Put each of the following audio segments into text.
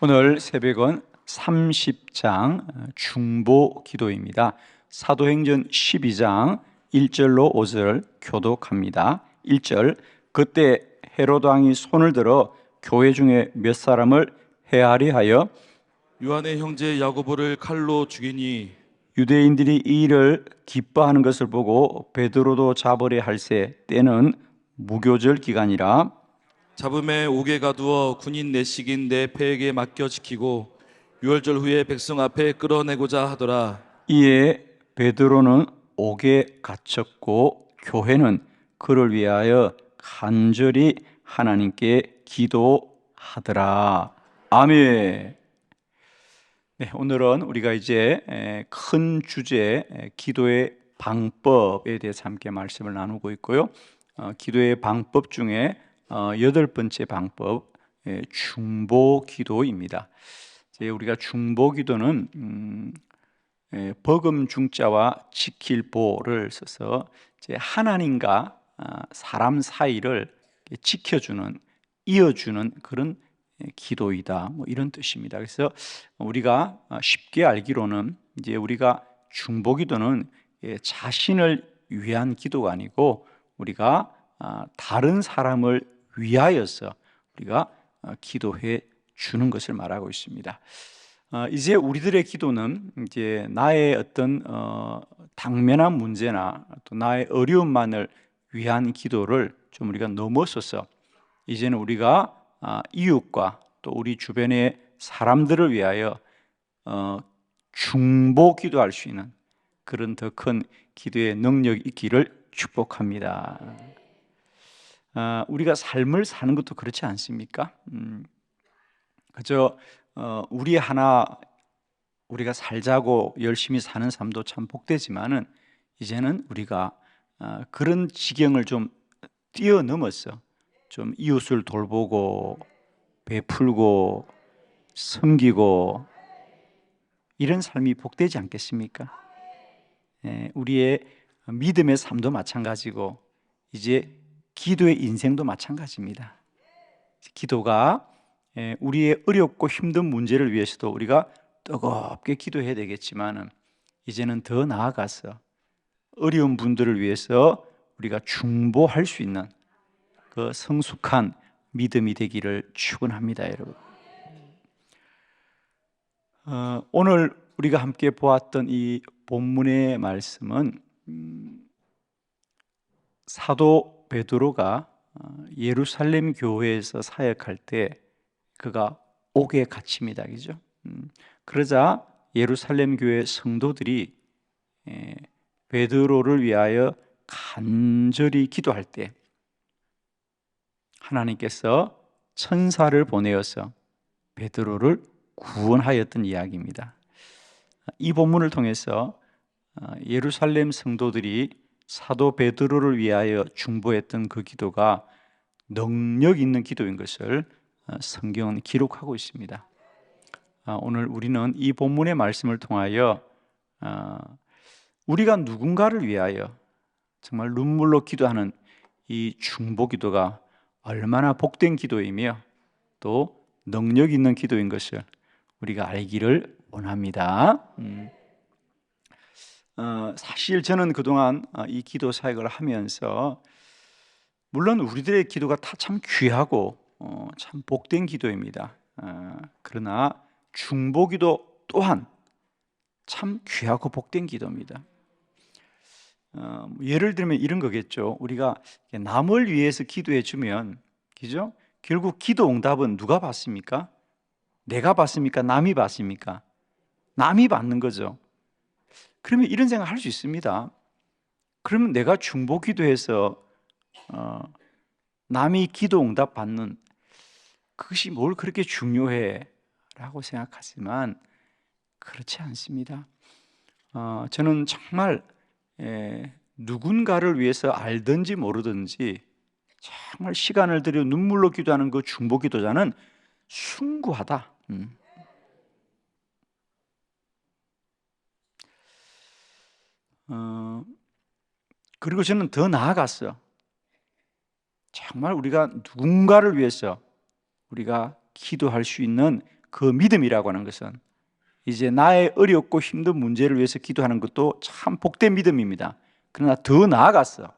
오늘 새벽은 30장 중보 기도입니다. 사도행전 12장 1절로 5절 교독합니다. 1절, 그때 헤로드 왕이 손을 들어 교회 중에 몇 사람을 해하리 하여 요한의 형제 야고보를 칼로 죽이니 유대인들이 이 일을 기뻐하는 것을 보고 베드로도 잡으려 할새 때는 무교절 기간이라. 잡음에 옥에 가두어 군인 내식인 내 패에게 맡겨 지키고 유월절 후에 백성 앞에 끌어내고자 하더라. 이에 베드로는 옥에 갇혔고 교회는 그를 위하여 간절히 하나님께 기도하더라. 아멘. 네, 오늘은 우리가 이제 큰 주제 기도의 방법에 대해서 함께 말씀을 나누고 있고요. 기도의 방법 중에 8번째 방법, 중보 기도입니다. 우리가 중보 기도는 버금 중자와 지킬 보를 써서 하나님과 사람 사이를 지켜주는, 이어주는 그런 기도이다, 이런 뜻입니다. 그래서 우리가 쉽게 알기로는 이제 우리가 중보 기도는 자신을 위한 기도가 아니고 우리가 다른 사람을 위하여서 우리가 기도해 주는 것을 말하고 있습니다. 이제 우리들의 기도는 이제 나의 어떤 당면한 문제나 또 나의 어려움만을 위한 기도를 좀 우리가 넘어서서 이제는 우리가 이웃과 또 우리 주변의 사람들을 위하여 중보 기도할 수 있는 그런 더 큰 기도의 능력이 있기를 축복합니다. 우리가 삶을 사는 것도 그렇지 않습니까? 그저 우리 하나 우리가 살자고 열심히 사는 삶도 참 복되지만은 이제는 우리가 그런 지경을 좀 뛰어넘어서 좀 이웃을 돌보고 베풀고 섬기고 이런 삶이 복되지 않겠습니까? 우리의 믿음의 삶도 마찬가지고 이제 기도의 인생도 마찬가지입니다. 기도가 우리의 어렵고 힘든 문제를 위해서도 우리가 뜨겁게 기도해야 되겠지만 이제는 더 나아가서 어려운 분들을 위해서 우리가 중보할 수 있는 그 성숙한 믿음이 되기를 축원합니다, 여러분. 오늘 우리가 함께 보았던 이 본문의 말씀은 사도 베드로가 예루살렘 교회에서 사역할 때 그가 옥에 갇힙니다, 그죠? 그러자 예루살렘 교회 성도들이 베드로를 위하여 간절히 기도할 때 하나님께서 천사를 보내어서 베드로를 구원하였던 이야기입니다. 이 본문을 통해서 예루살렘 성도들이 사도 베드로를 위하여 중보했던 그 기도가 능력 있는 기도인 것을 성경은 기록하고 있습니다. 오늘 우리는 이 본문의 말씀을 통하여 우리가 누군가를 위하여 정말 눈물로 기도하는 이 중보 기도가 얼마나 복된 기도이며 또 능력 있는 기도인 것을 우리가 알기를 원합니다. 사실 저는 그동안 이 기도 사역을 하면서 물론 우리들의 기도가 다 참 귀하고 참 복된 기도입니다. 그러나 중보 기도 또한 참 귀하고 복된 기도입니다. 예를 들면 이런 거겠죠. 우리가 남을 위해서 기도해 주면, 그죠? 결국 기도 응답은 누가 받습니까? 내가 받습니까? 남이 받습니까? 남이 받는 거죠. 그러면 이런 생각 할 수 있습니다. 그러면 내가 중보 기도해서 남이 기도 응답 받는 그것이 뭘 그렇게 중요해? 라고 생각하지만 그렇지 않습니다. 저는 정말 누군가를 위해서 알든지 모르든지 정말 시간을 들여 눈물로 기도하는 그 중보 기도자는 숭고하다. 그리고 저는 더 나아갔어요. 정말 우리가 누군가를 위해서 우리가 기도할 수 있는 그 믿음이라고 하는 것은 이제 나의 어렵고 힘든 문제를 위해서 기도하는 것도 참 복된 믿음입니다. 그러나 더 나아가서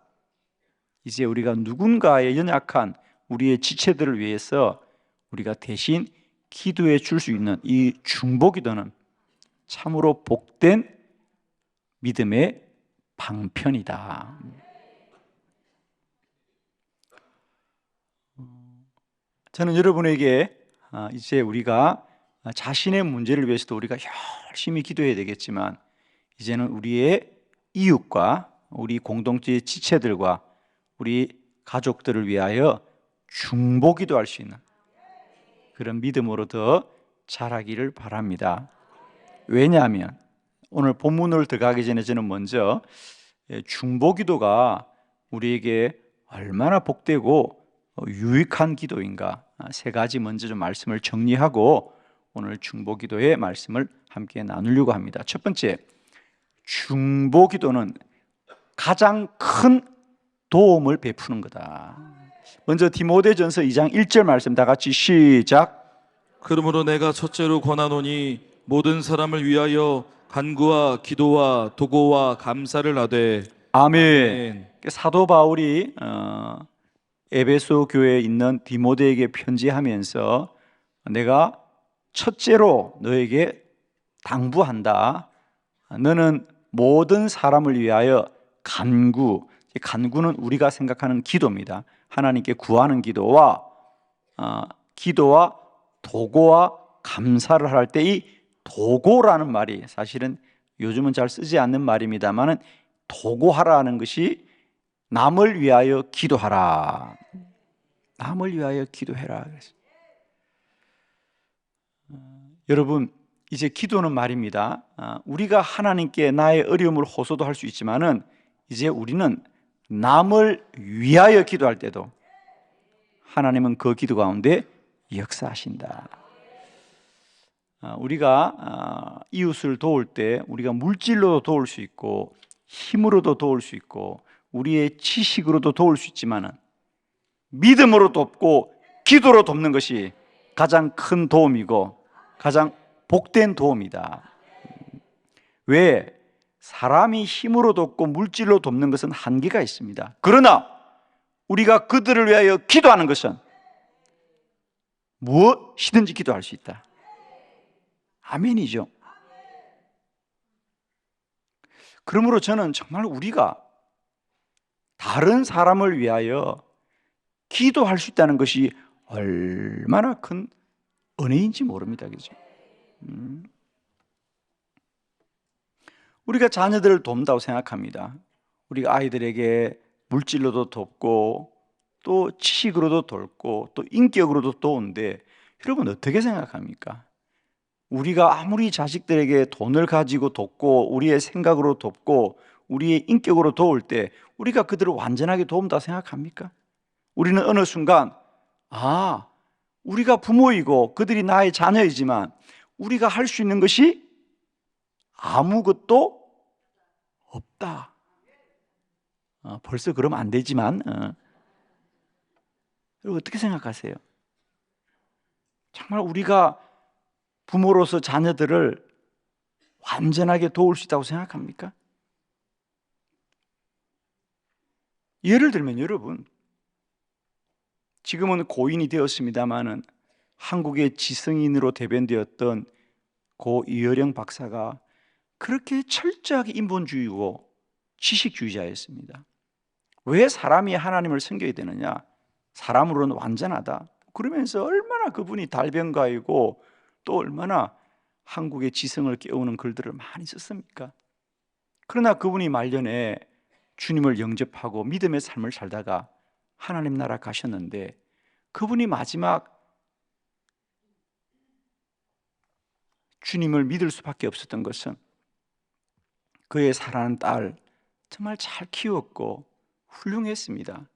이제 우리가 누군가의 연약한 우리의 지체들을 위해서 우리가 대신 기도해 줄 수 있는 이 중보기도는 참으로 복된 믿음의 방편이다. 저는 여러분에게 이제 우리가 자신의 문제를 위해서도 우리가 열심히 기도해야 되겠지만 이제는 우리의 이웃과 우리 공동체의 지체들과 우리 가족들을 위하여 중보기도할 수 있는 그런 믿음으로 더 자라기를 바랍니다. 왜냐하면 오늘 본문을 들어가기 전에 저는 먼저 중보기도가 우리에게 얼마나 복되고 유익한 기도인가 세 가지 먼저 좀 말씀을 정리하고 오늘 중보기도의 말씀을 함께 나누려고 합니다. 첫 번째, 중보기도는 가장 큰 도움을 베푸는 거다. 먼저 디모데전서 2장 1절 말씀 다 같이 시작. 그러므로 내가 첫째로 권하노니 모든 사람을 위하여 간구와 기도와 도고와 감사를 하되. 아멘. 사도 바울이 에베소 교회에 있는 디모데에게 편지하면서 내가 첫째로 너에게 당부한다. 너는 모든 사람을 위하여 간구는 우리가 생각하는 기도입니다. 하나님께 구하는 기도와 도고와 감사를 할 때 이 도고라는 말이 사실은 요즘은 잘 쓰지 않는 말입니다만은 도고하라는 것이 남을 위하여 기도하라. 남을 위하여 기도해라. 여러분, 이제 기도는 말입니다. 우리가 하나님께 나의 어려움을 호소도 할 수 있지만은 이제 우리는 남을 위하여 기도할 때도 하나님은 그 기도 가운데 역사하신다. 우리가 이웃을 도울 때 우리가 물질로도 도울 수 있고 힘으로도 도울 수 있고 우리의 지식으로도 도울 수 있지만은 믿음으로 돕고 기도로 돕는 것이 가장 큰 도움이고 가장 복된 도움이다. 왜? 사람이 힘으로 돕고 물질로 돕는 것은 한계가 있습니다. 그러나 우리가 그들을 위하여 기도하는 것은 무엇이든지 기도할 수 있다. 아멘이죠. 그러므로 저는 정말 우리가 다른 사람을 위하여 기도할 수 있다는 것이 얼마나 큰 은혜인지 모릅니다. 그죠? 우리가 자녀들을 돕는다고 생각합니다. 우리가 아이들에게 물질로도 돕고 또 지식으로도 돕고 또 인격으로도 도우는데 여러분 어떻게 생각합니까? 우리가 아무리 자식들에게 돈을 가지고 돕고 우리의 생각으로 돕고 우리의 인격으로 도울 때 우리가 그들을 완전하게 도운다 생각합니까? 우리는 어느 순간 우리가 부모이고 그들이 나의 자녀이지만 우리가 할 수 있는 것이 아무것도 없다. 벌써 그러면 안 되지만 여러분 어떻게 생각하세요? 정말 우리가 부모로서 자녀들을 완전하게 도울 수 있다고 생각합니까? 예를 들면 여러분 지금은 고인이 되었습니다마는 한국의 지성인으로 대변되었던 고 이어령 박사가 그렇게 철저하게 인본주의고 지식주의자였습니다. 왜 사람이 하나님을 섬겨야 되느냐? 사람으로는 완전하다. 그러면서 얼마나 그분이 달변가이고 또 얼마나 한국의 지성을 깨우는 글들을 많이 썼습니까? 그러나 그분이 말년에 주님을 영접하고 믿음의 삶을 살다가 하나님 나라 가셨는데 그분이 마지막 주님을 믿을 수밖에 없었던 것은 그의 사랑하는 딸 정말 잘 키웠고 훌륭했습니다.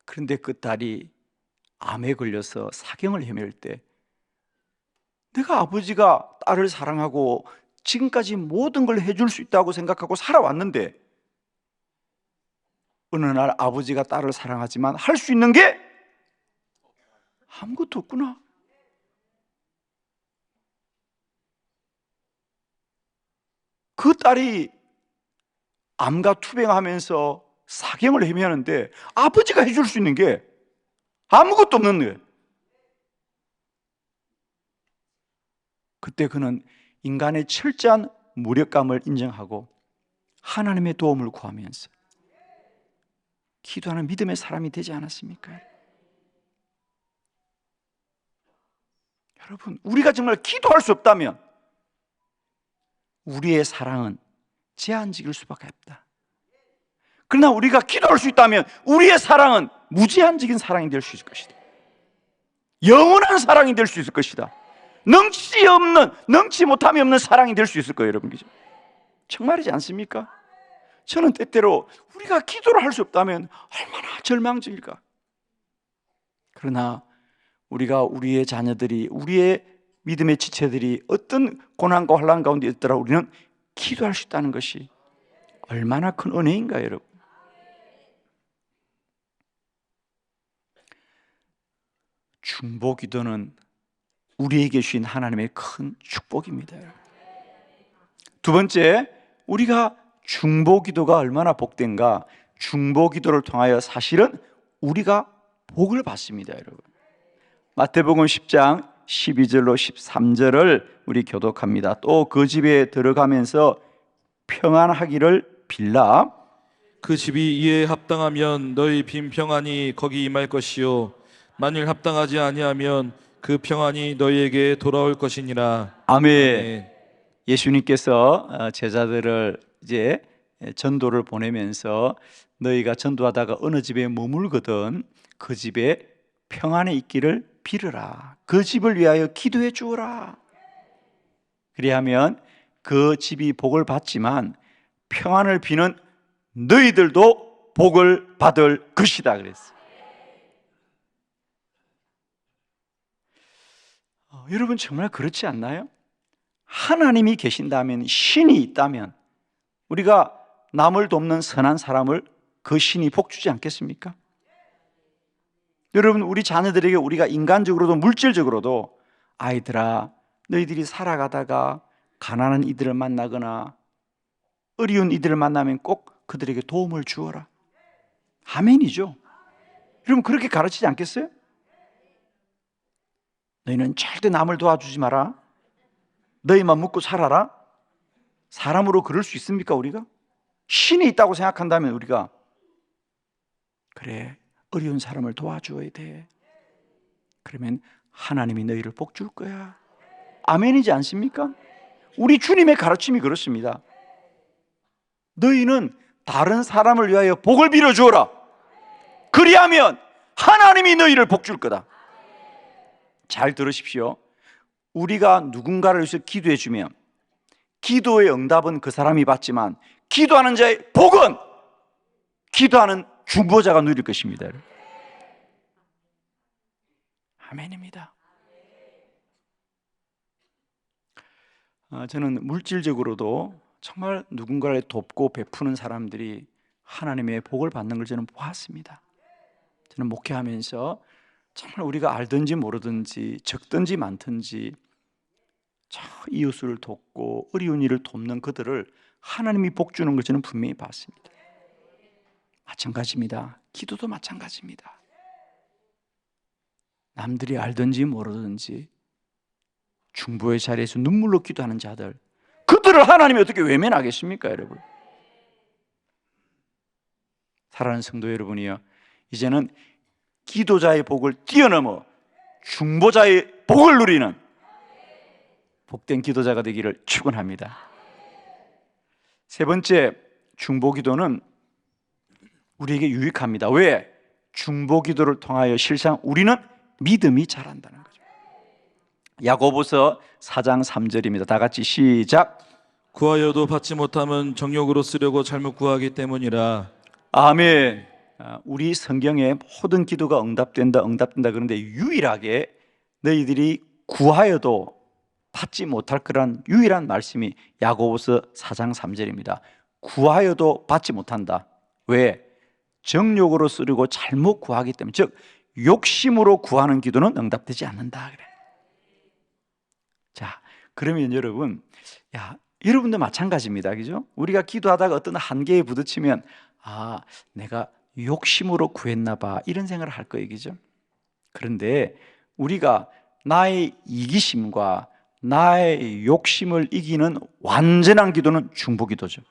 그런데 그 딸이 암에 걸려서 사경을 헤맬 때 내가 아버지가 딸을 사랑하고 지금까지 모든 걸 해줄 수 있다고 생각하고 살아왔는데 어느 날 아버지가 딸을 사랑하지만 할 수 있는 게 아무것도 없구나. 그 딸이 암과 투병하면서 사경을 헤매하는데 아버지가 해줄 수 있는 게 아무것도 없는 거예요. 그때 그는 인간의 철저한 무력감을 인정하고 하나님의 도움을 구하면서 기도하는 믿음의 사람이 되지 않았습니까? 여러분, 우리가 정말 기도할 수 없다면 우리의 사랑은 제한적일 수밖에 없다. 그러나 우리가 기도할 수 있다면 우리의 사랑은 무제한적인 사랑이 될 수 있을 것이다. 영원한 사랑이 될 수 있을 것이다. 능치 못함이 없는 사랑이 될 수 있을 거예요, 여러분. 그죠? 정말이지 않습니까? 저는 때때로 우리가 기도를 할 수 없다면 얼마나 절망적일까. 그러나 우리의 자녀들이, 우리의 믿음의 지체들이 어떤 고난과 환난 가운데 있더라 우리는 기도할 수 있다는 것이 얼마나 큰 은혜인가요, 여러분. 중보 기도는 우리에게 주신 하나님의 큰 축복입니다. 두 번째, 우리가 중보 기도가 얼마나 복된가. 중보 기도를 통하여 사실은 우리가 복을 받습니다, 여러분. 마태복음 10장 12절로 13절을 우리 교독합니다. 또 그 집에 들어가면서 평안하기를 빌라. 그 집이 이에 합당하면 너희 빈 평안이 거기 임할 것이요 만일 합당하지 아니하면 그 평안이 너희에게 돌아올 것이니라. 아멘. 예수님께서 제자들을 이제 전도를 보내면서 너희가 전도하다가 어느 집에 머물거든 그 집에 평안에 있기를 빌으라. 그 집을 위하여 기도해 주어라. 그리하면 그 집이 복을 받지만 평안을 비는 너희들도 복을 받을 것이다 그랬어요. 여러분 정말 그렇지 않나요? 하나님이 계신다면, 신이 있다면 우리가 남을 돕는 선한 사람을 그 신이 복주지 않겠습니까? 여러분, 우리 자녀들에게 우리가 인간적으로도 물질적으로도 아이들아, 너희들이 살아가다가 가난한 이들을 만나거나 어려운 이들을 만나면 꼭 그들에게 도움을 주어라. 아멘이죠. 여러분 그렇게 가르치지 않겠어요? 너희는 절대 남을 도와주지 마라. 너희만 먹고 살아라. 사람으로 그럴 수 있습니까, 우리가? 신이 있다고 생각한다면 우리가 그래, 어려운 사람을 도와줘야 돼. 그러면 하나님이 너희를 복 줄 거야. 아멘이지 않습니까? 우리 주님의 가르침이 그렇습니다. 너희는 다른 사람을 위하여 복을 빌어 주어라. 그리하면 하나님이 너희를 복 줄 거다. 잘 들으십시오. 우리가 누군가를 위해서 기도해 주면 기도의 응답은 그 사람이 받지만 기도하는 자의 복은 기도하는 중보자가 누릴 것입니다. 아멘입니다. 저는 물질적으로도 정말 누군가를 돕고 베푸는 사람들이 하나님의 복을 받는 걸 저는 보았습니다. 저는 목회하면서 정말 우리가 알든지 모르든지 적든지 많든지 이웃을 돕고 어려운 일을 돕는 그들을 하나님이 복 주는 걸 저는 분명히 봤습니다. 마찬가지입니다. 기도도 마찬가지입니다. 남들이 알든지 모르든지 중보의 자리에서 눈물로 기도하는 자들, 그들을 하나님이 어떻게 외면하겠습니까, 여러분? 사랑하는 성도 여러분이요, 이제는 기도자의 복을 뛰어넘어 중보자의 복을 누리는 복된 기도자가 되기를 축원합니다. 세 번째, 중보기도는 우리에게 유익합니다. 왜? 중보기도를 통하여 실상 우리는 믿음이 자란다는 거죠. 야고보서 4장 3절입니다. 다 같이 시작. 구하여도 받지 못하면 정욕으로 쓰려고 잘못 구하기 때문이라. 아멘. 우리 성경에 모든 기도가 응답된다 그런데 유일하게 너희들이 구하여도 받지 못할 거란 유일한 말씀이 야고보서 4장 3절입니다. 구하여도 받지 못한다. 왜? 정욕으로 쓰려고 잘못 구하기 때문에, 즉 욕심으로 구하는 기도는 응답되지 않는다 그래. 자, 그러면 여러분, 여러분도 마찬가지입니다. 그죠? 우리가 기도하다가 어떤 한계에 부딪히면 내가 욕심으로 구했나 봐 이런 생각을 할 거예요. 그죠? 그런데 우리가 나의 이기심과 나의 욕심을 이기는 완전한 기도는 중보기도죠.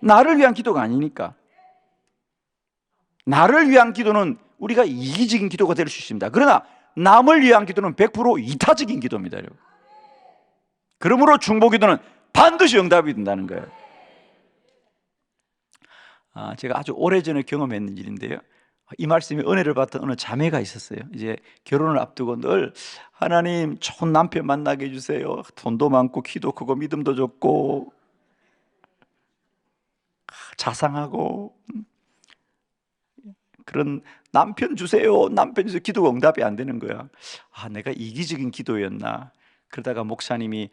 나를 위한 기도가 아니니까. 나를 위한 기도는 우리가 이기적인 기도가 될 수 있습니다. 그러나 남을 위한 기도는 100% 이타적인 기도입니다. 여러분. 그러므로 중보기도는 반드시 응답이 된다는 거예요. 제가 아주 오래전에 경험했는 일인데요. 이 말씀에 은혜를 받던 어느 자매가 있었어요. 이제 결혼을 앞두고 늘 하나님 좋은 남편 만나게 해주세요. 돈도 많고 키도 크고 믿음도 좋고 자상하고 그런 남편 주세요. 남편 주세요. 기도가 응답이 안 되는 거야. 내가 이기적인 기도였나. 그러다가 목사님이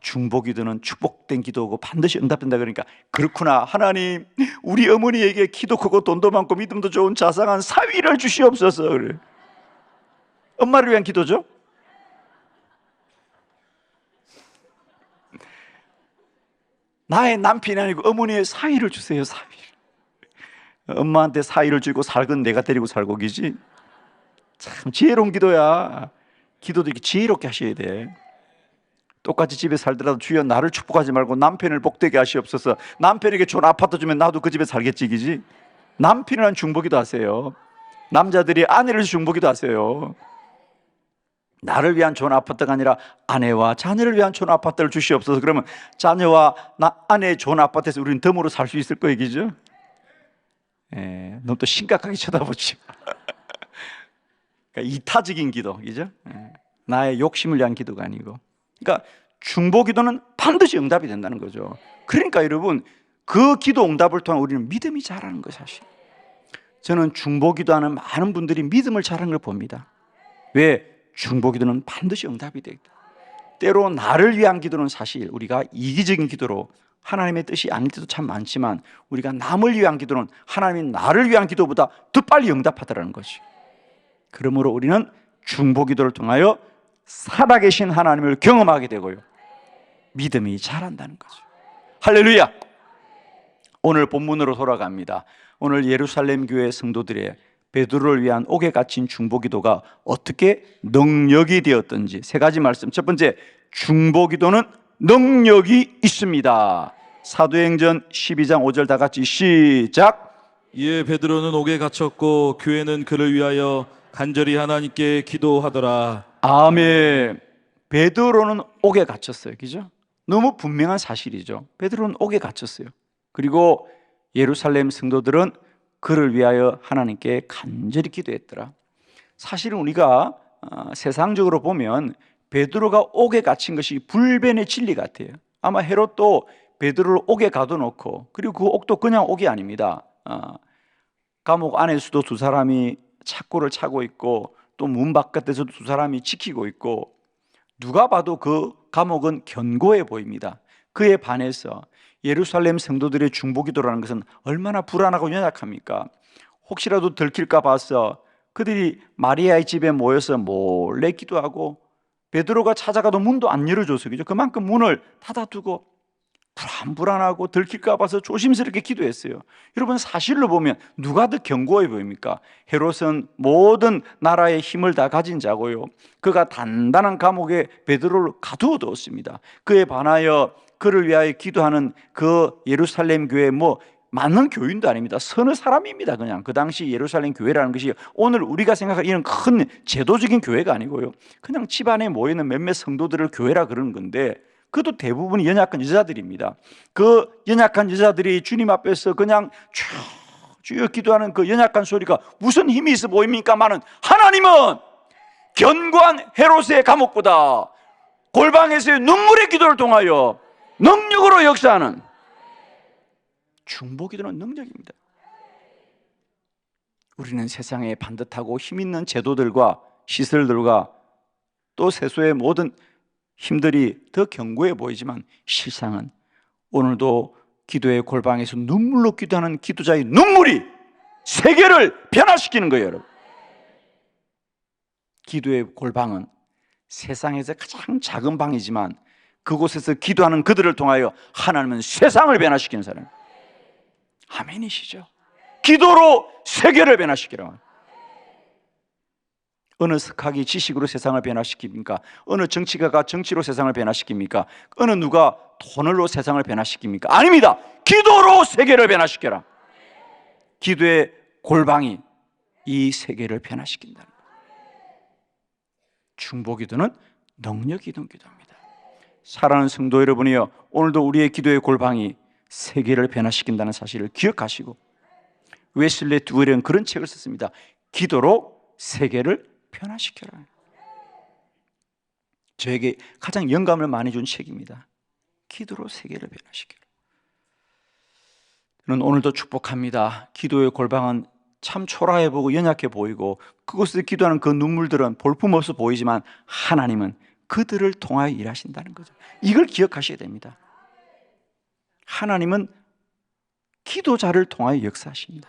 중보기도는 축복된 기도고 반드시 응답된다 그러니까 그렇구나. 하나님 우리 어머니에게 키도 크고 돈도 많고 믿음도 좋은 자상한 사위를 주시옵소서. 그래. 엄마를 위한 기도죠. 나의 남편이 아니고 어머니의 사위를 주세요. 사위. 엄마한테 사위를 주고 살건 내가 데리고 살고 기지. 참 지혜로운 기도야. 기도도 이렇게 지혜롭게 하셔야 돼. 똑같이 집에 살더라도 주여 나를 축복하지 말고 남편을 복되게 하시옵소서. 남편에게 좋은 아파트 주면 나도 그 집에 살겠지 기지. 남편이란 중보기도 하세요. 남자들이 아내를 중보기도 하세요. 나를 위한 좋은 아파트가 아니라 아내와 자녀를 위한 좋은 아파트를 주시옵소서. 그러면 자녀와 아내의 좋은 아파트에서 우리는 덤으로 살 수 있을 거예요. 그죠? 너무 또 심각하게 쳐다보지. 그러니까 이타적인 기도, 그죠? 나의 욕심을 위한 기도가 아니고. 그러니까 중보기도는 반드시 응답이 된다는 거죠. 그러니까 여러분 그 기도 응답을 통한 우리는 믿음이 자라는 거예요. 사실 저는 중보기도하는 많은 분들이 믿음을 자라는 걸 봅니다. 왜? 중보기도는 반드시 응답이 되겠다. 때로 나를 위한 기도는 사실 우리가 이기적인 기도로 하나님의 뜻이 아닐 때도 참 많지만 우리가 남을 위한 기도는 하나님이 나를 위한 기도보다 더 빨리 응답하더라는 것이. 그러므로 우리는 중보기도를 통하여 살아계신 하나님을 경험하게 되고요 믿음이 자란다는 거죠. 할렐루야. 오늘 본문으로 돌아갑니다. 오늘 예루살렘 교회 성도들의 베드로를 위한 옥에 갇힌 중보기도가 어떻게 능력이 되었던지 세 가지 말씀. 첫 번째, 중보기도는 능력이 있습니다. 사도행전 12장 5절 다 같이 시작. 이에 베드로는 옥에 갇혔고 교회는 그를 위하여 간절히 하나님께 기도하더라. 아멘. 베드로는 옥에 갇혔어요. 그죠? 너무 분명한 사실이죠. 베드로는 옥에 갇혔어요. 그리고 예루살렘 성도들은 그를 위하여 하나님께 간절히 기도했더라. 사실은 우리가 세상적으로 보면 베드로가 옥에 갇힌 것이 불변의 진리 같아요. 아마 헤롯도 베드로를 옥에 가둬놓고 그리고 그 옥도 그냥 옥이 아닙니다. 감옥 안에서도 두 사람이 착고를 차고 있고 또 문 바깥에서도 두 사람이 지키고 있고 누가 봐도 그 감옥은 견고해 보입니다. 그에 반해서 예루살렘 성도들의 중보기도라는 것은 얼마나 불안하고 연약합니까? 혹시라도 들킬까 봐서 그들이 마리아의 집에 모여서 몰래 기도하고 베드로가 찾아가도 문도 안 열어줘서 그죠? 그만큼 문을 닫아두고 불안하고 들킬까 봐서 조심스럽게 기도했어요. 여러분 사실로 보면 누가 더 견고해 보입니까? 헤롯은 모든 나라의 힘을 다 가진 자고요 그가 단단한 감옥에 베드로를 가두어 두었습니다. 그에 반하여 그를 위하여 기도하는 그 예루살렘 교회 많은 교인도 아닙니다. 서너 사람입니다. 그냥 그 당시 예루살렘 교회라는 것이 오늘 우리가 생각하는 이런 큰 제도적인 교회가 아니고요 그냥 집안에 모이는 몇몇 성도들을 교회라 그러는 건데 그것도 대부분이 연약한 여자들입니다. 그 연약한 여자들이 주님 앞에서 그냥 주여 기도하는 그 연약한 소리가 무슨 힘이 있어 보입니까마는 하나님은 견고한 헤롯의 감옥보다 골방에서의 눈물의 기도를 통하여 능력으로 역사하는 중보기도는 능력입니다. 우리는 세상에 반듯하고 힘있는 제도들과 시설들과 또 세소의 모든 힘들이 더 견고해 보이지만 실상은 오늘도 기도의 골방에서 눈물로 기도하는 기도자의 눈물이 세계를 변화시키는 거예요. 여러분. 기도의 골방은 세상에서 가장 작은 방이지만 그곳에서 기도하는 그들을 통하여 하나님은 세상을 변화시키는 사람. 아멘이시죠? 기도로 세계를 변화시키라. 어느 석학이 지식으로 세상을 변화시킵니까? 어느 정치가가 정치로 세상을 변화시킵니까? 어느 누가 돈으로 세상을 변화시킵니까? 아닙니다. 기도로 세계를 변화시켜라. 기도의 골방이 이 세계를 변화시킨다. 중보기도는 능력 이동 기도입니다. 사랑하는 성도 여러분이여, 오늘도 우리의 기도의 골방이 세계를 변화시킨다는 사실을 기억하시고, 웨슬리 두웰은 그런 책을 썼습니다. 기도로 세계를 변화시켜라. 저에게 가장 영감을 많이 준 책입니다. 기도로 세계를 변화시켜라. 저는 오늘도 축복합니다. 기도의 골방은 참 초라해 보이고 연약해 보이고, 그곳에서 기도하는 그 눈물들은 볼품없어 보이지만 하나님은 그들을 통하여 일하신다는 거죠. 이걸 기억하셔야 됩니다. 하나님은 기도자를 통하여 역사하십니다.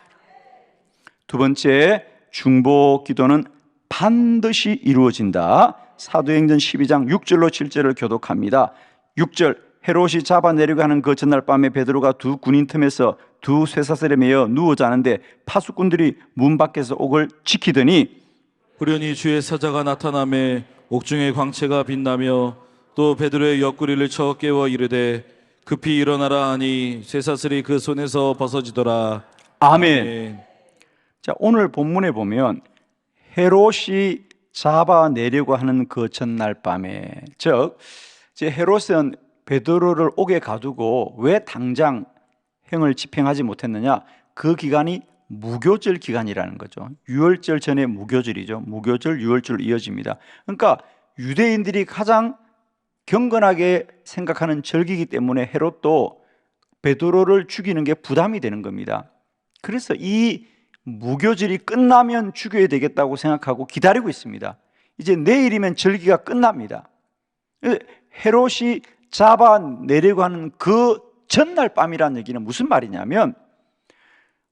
두 번째, 중보 기도는 반드시 이루어진다. 사도행전 12장 6절로 7절을 교독합니다. 6절, 헤롯이 잡아내려고 하는 그 전날 밤에 베드로가 두 군인 틈에서 두 쇠사슬에 매여 누워 자는데 파수꾼들이 문 밖에서 옥을 지키더니 우연히 주의 사자가 나타나매 옥중의 광채가 빛나며 또 베드로의 옆구리를 쳐 깨워 이르되 급히 일어나라 하니 쇠사슬이 그 손에서 벗어지더라. 아멘. 자, 오늘 본문에 보면 헤롯이 잡아내려고 하는 그 전날 밤에, 즉 헤롯은 베드로를 옥에 가두고 왜 당장 형을 집행하지 못했느냐? 그 기간이 무교절 기간이라는 거죠. 유월절 전에 무교절이죠. 무교절, 유월절 이어집니다. 그러니까 유대인들이 가장 경건하게 생각하는 절기이기 때문에 헤롯도 베드로를 죽이는 게 부담이 되는 겁니다. 그래서 이 무교절이 끝나면 죽여야 되겠다고 생각하고 기다리고 있습니다. 이제 내일이면 절기가 끝납니다. 헤롯이 잡아내려고 하는 그 전날 밤이라는 얘기는 무슨 말이냐면,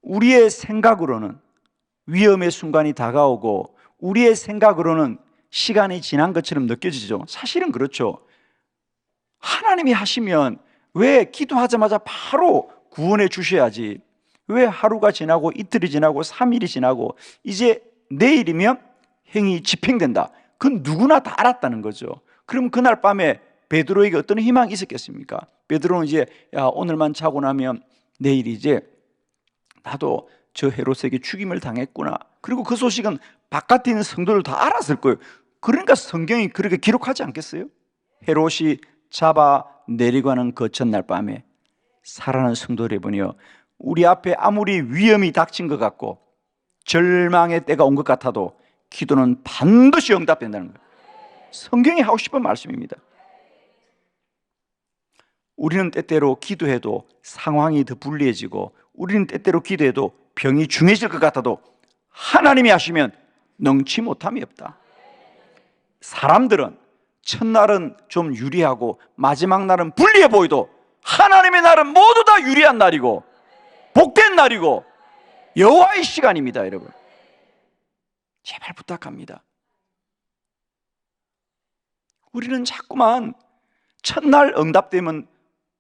우리의 생각으로는 위험의 순간이 다가오고 우리의 생각으로는 시간이 지난 것처럼 느껴지죠. 사실은 그렇죠. 하나님이 하시면 왜 기도하자마자 바로 구원해 주셔야지, 왜 하루가 지나고 이틀이 지나고 3일이 지나고 이제 내일이면 행위 집행된다, 그건 누구나 다 알았다는 거죠. 그럼 그날 밤에 베드로에게 어떤 희망이 있었겠습니까? 베드로는 이제 오늘만 자고 나면 내일 이제 나도 저 헤롯에게 죽임을 당했구나, 그리고 그 소식은 바깥에 있는 성도들 다 알았을 거예요. 그러니까 성경이 그렇게 기록하지 않겠어요? 헤롯이 잡아내리고 하는 그 전날 밤에 사랑하는 성도 여러분이요, 우리 앞에 아무리 위험이 닥친 것 같고 절망의 때가 온 것 같아도 기도는 반드시 응답된다는 거예요. 성경이 하고 싶은 말씀입니다. 우리는 때때로 기도해도 상황이 더 불리해지고, 우리는 때때로 기도해도 병이 중해질 것 같아도 하나님이 하시면 능치 못함이 없다. 사람들은 첫날은 좀 유리하고 마지막 날은 불리해 보이도 하나님의 날은 모두 다 유리한 날이고 복된 날이고 여호와의 시간입니다. 여러분, 제발 부탁합니다. 우리는 자꾸만 첫날 응답되면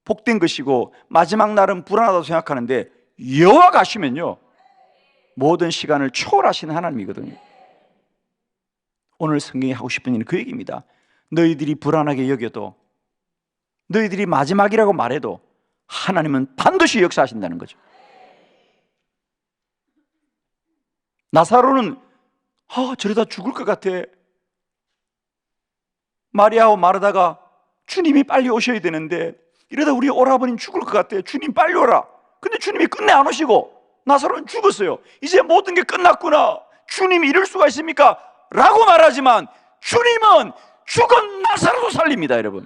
복된 것이고 마지막 날은 불안하다고 생각하는데, 여호와가 하시면요 모든 시간을 초월하시는 하나님이거든요. 오늘 성경이 하고 싶은 일은 그 얘기입니다. 너희들이 불안하게 여겨도, 너희들이 마지막이라고 말해도 하나님은 반드시 역사하신다는 거죠. 나사로는 저러다 죽을 것 같아. 마리아와 마르다가 주님이 빨리 오셔야 되는데 이러다 우리 오라버님 죽을 것 같아. 주님 빨리 오라. 근데 주님이 끝내 안 오시고 나사로는 죽었어요. 이제 모든 게 끝났구나. 주님이 이럴 수가 있습니까? 라고 말하지만 주님은 죽은 나사로도 살립니다. 여러분,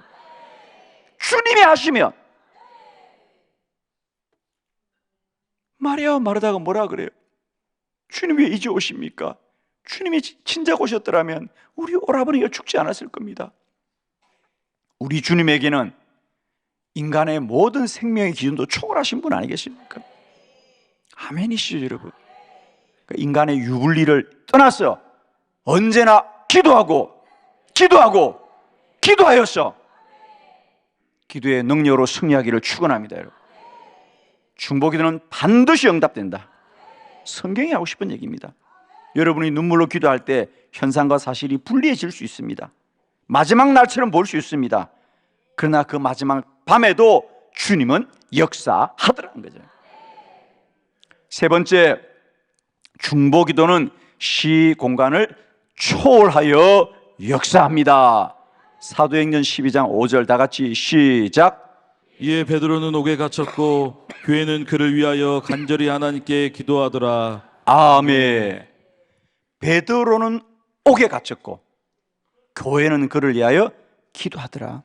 주님이 하시면. 마리아와 마르다가 뭐라 그래요? 주님 왜 이제 오십니까? 주님이 진작 오셨더라면 우리 오라버니가 죽지 않았을 겁니다. 우리 주님에게는 인간의 모든 생명의 기준도 초월하신 분 아니겠습니까? 아멘이시죠, 여러분. 그러니까 인간의 유불리를 떠나서 언제나 기도하고 기도하였어. 기도의 능력으로 승리하기를 축원합니다. 여러분. 중보기도는 반드시 응답된다. 성경이 하고 싶은 얘기입니다. 여러분이 눈물로 기도할 때 현상과 사실이 분리해질 수 있습니다. 마지막 날처럼 볼 수 있습니다. 그러나 그 마지막 밤에도 주님은 역사하더라는 거죠. 세 번째, 중보기도는 시 공간을 초월하여 역사합니다. 사도행전 12장 5절 다 같이 시작. 이에 베드로는 옥에 갇혔고 교회는 그를 위하여 간절히 하나님께 기도하더라. 아멘. 베드로는 옥에 갇혔고 교회는 그를 위하여 기도하더라.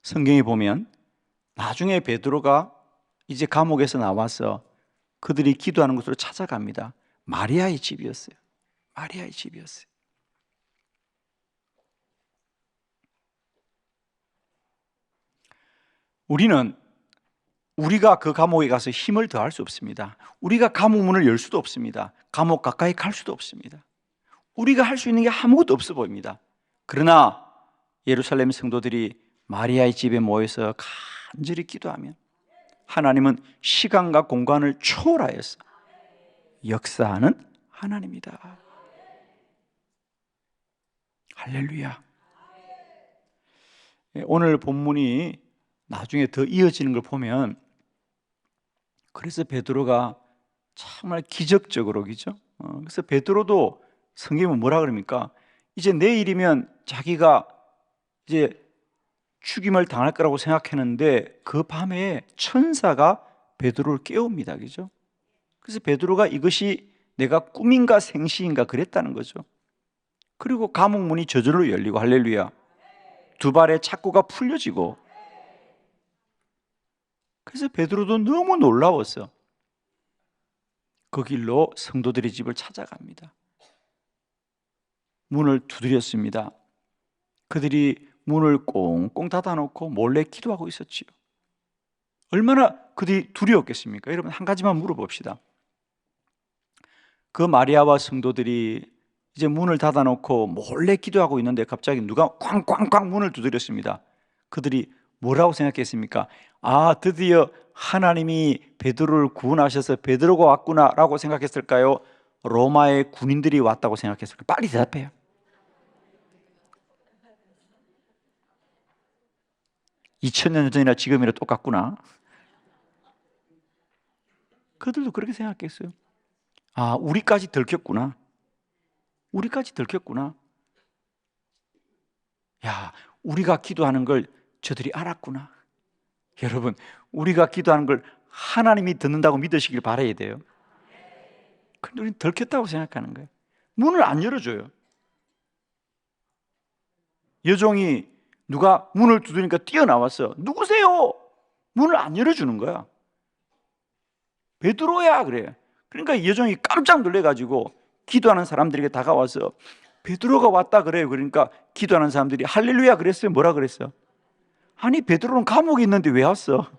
성경에 보면 나중에 베드로가 이제 감옥에서 나와서 그들이 기도하는 곳으로 찾아갑니다. 마리아의 집이었어요. 마리아의 집이었어요. 우리가 그 감옥에 가서 힘을 더할 수 없습니다. 우리가 감옥 문을 열 수도 없습니다. 감옥 가까이 갈 수도 없습니다. 우리가 할 수 있는 게 아무것도 없어 보입니다. 그러나 예루살렘 성도들이 마리아의 집에 모여서 간절히 기도하면 하나님은 시간과 공간을 초월하여서 역사하는 하나님이다. 할렐루야. 오늘 본문이 나중에 더 이어지는 걸 보면 그래서 베드로가 정말 기적적으로 그죠? 그래서 베드로도 성경은 뭐라 그럽니까? 이제 내일이면 자기가 이제 죽임을 당할 거라고 생각했는데 그 밤에 천사가 베드로를 깨웁니다. 그죠? 그래서 베드로가 이것이 내가 꿈인가 생시인가 그랬다는 거죠. 그리고 감옥 문이 저절로 열리고 할렐루야. 두 발의 착고가 풀려지고 그래서 베드로도 너무 놀라웠어. 그 길로 성도들의 집을 찾아갑니다. 문을 두드렸습니다. 그들이 문을 꽁꽁 닫아놓고 몰래 기도하고 있었지요. 얼마나 그들이 두려웠겠습니까? 여러분 한 가지만 물어봅시다. 그 마리아와 성도들이 이제 문을 닫아놓고 몰래 기도하고 있는데 갑자기 누가 쾅쾅쾅 문을 두드렸습니다. 그들이 뭐라고 생각했습니까? 아, 드디어 하나님이 베드로를 구원하셔서 베드로가 왔구나라고 생각했을까요? 로마의 군인들이 왔다고 생각했을까요? 빨리 대답해요. (2000년) 전이나 지금이나 똑같구나. 그들도 그렇게 생각했어요. 아, 우리까지 들켰구나. 우리까지 들켰구나. 야, 우리가 기도하는 걸 저들이 알았구나. 여러분, 우리가 기도하는 걸 하나님이 듣는다고 믿으시길 바라야 돼요. 그런데 우리는 들켰다고 생각하는 거예요. 문을 안 열어줘요. 여종이 누가 문을 두드리니까 뛰어나왔어. 누구세요? 문을 안 열어주는 거야. 베드로야 그래. 그러니까 여종이 깜짝 놀래가지고 기도하는 사람들에게 다가와서 베드로가 왔다 그래요. 그러니까 기도하는 사람들이 할렐루야 그랬어요? 뭐라 그랬어? 아니 베드로는 감옥에 있는데 왜 왔어?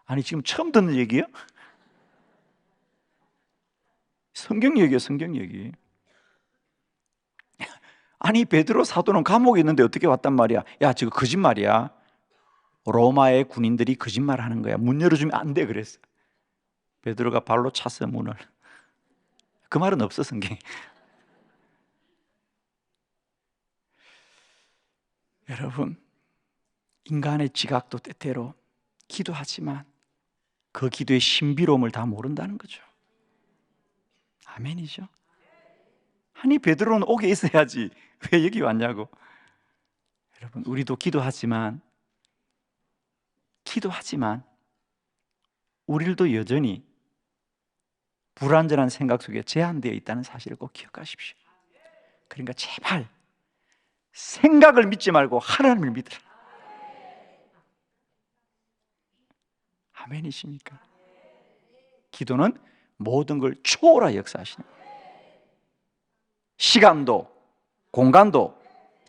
아니 지금 처음 듣는 얘기예요? 성경 얘기예요. 성경 얘기. 아니 베드로 사도는 감옥에 있는데 어떻게 왔단 말이야? 야 지금 거짓말이야. 로마의 군인들이 거짓말하는 거야. 문 열어주면 안 돼 그랬어. 베드로가 발로 찼어 문을. 그 말은 없어 성경에. 여러분, 인간의 지각도 때때로 기도하지만 그 기도의 신비로움을 다 모른다는 거죠. 아멘이죠. 아니 베드로는 옥에 있어야지 왜 여기 왔냐고. 여러분, 우리도 기도하지만 우리도 여전히 불완전한 생각 속에 제한되어 있다는 사실을 꼭 기억하십시오. 그러니까 제발 생각을 믿지 말고 하나님을 믿으라. 아멘이십니까? 기도는 모든 걸 초월하 역사하시는 거예요. 시간도, 공간도,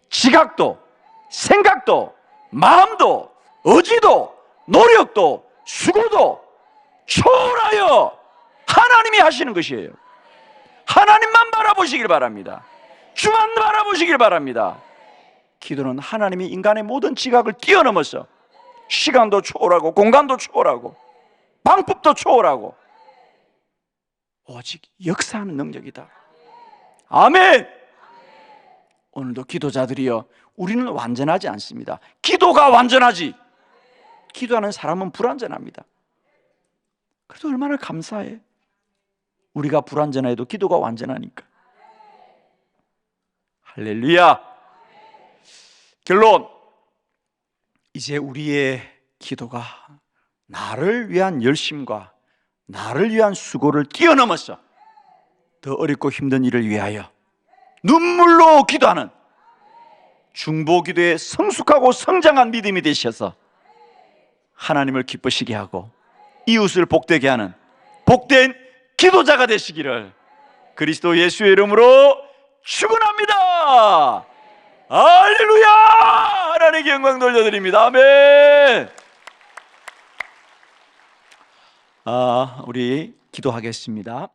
지각도, 생각도, 마음도, 의지도, 노력도, 수고도 초월하여 하나님이 하시는 것이에요. 하나님만 바라보시길 바랍니다. 주만 바라보시길 바랍니다. 기도는 하나님이 인간의 모든 지각을 뛰어넘어서 시간도 초월하고 공간도 초월하고 방법도 초월하고 오직 역사하는 능력이다. 아멘. 오늘도 기도자들이여, 우리는 완전하지 않습니다. 기도가 완전하지, 기도하는 사람은 불완전합니다. 그래도 얼마나 감사해. 우리가 불완전해도 기도가 완전하니까. 할렐루야. 결론, 이제 우리의 기도가 나를 위한 열심과 나를 위한 수고를 뛰어넘어서 더 어렵고 힘든 일을 위하여 눈물로 기도하는 중보기도에 성숙하고 성장한 믿음이 되셔서 하나님을 기쁘시게 하고 이웃을 복되게 하는 복된 기도자가 되시기를 그리스도 예수의 이름으로 축원합니다. 할렐루야. 하나님께 영광 돌려드립니다. 아멘. 우리 기도하겠습니다.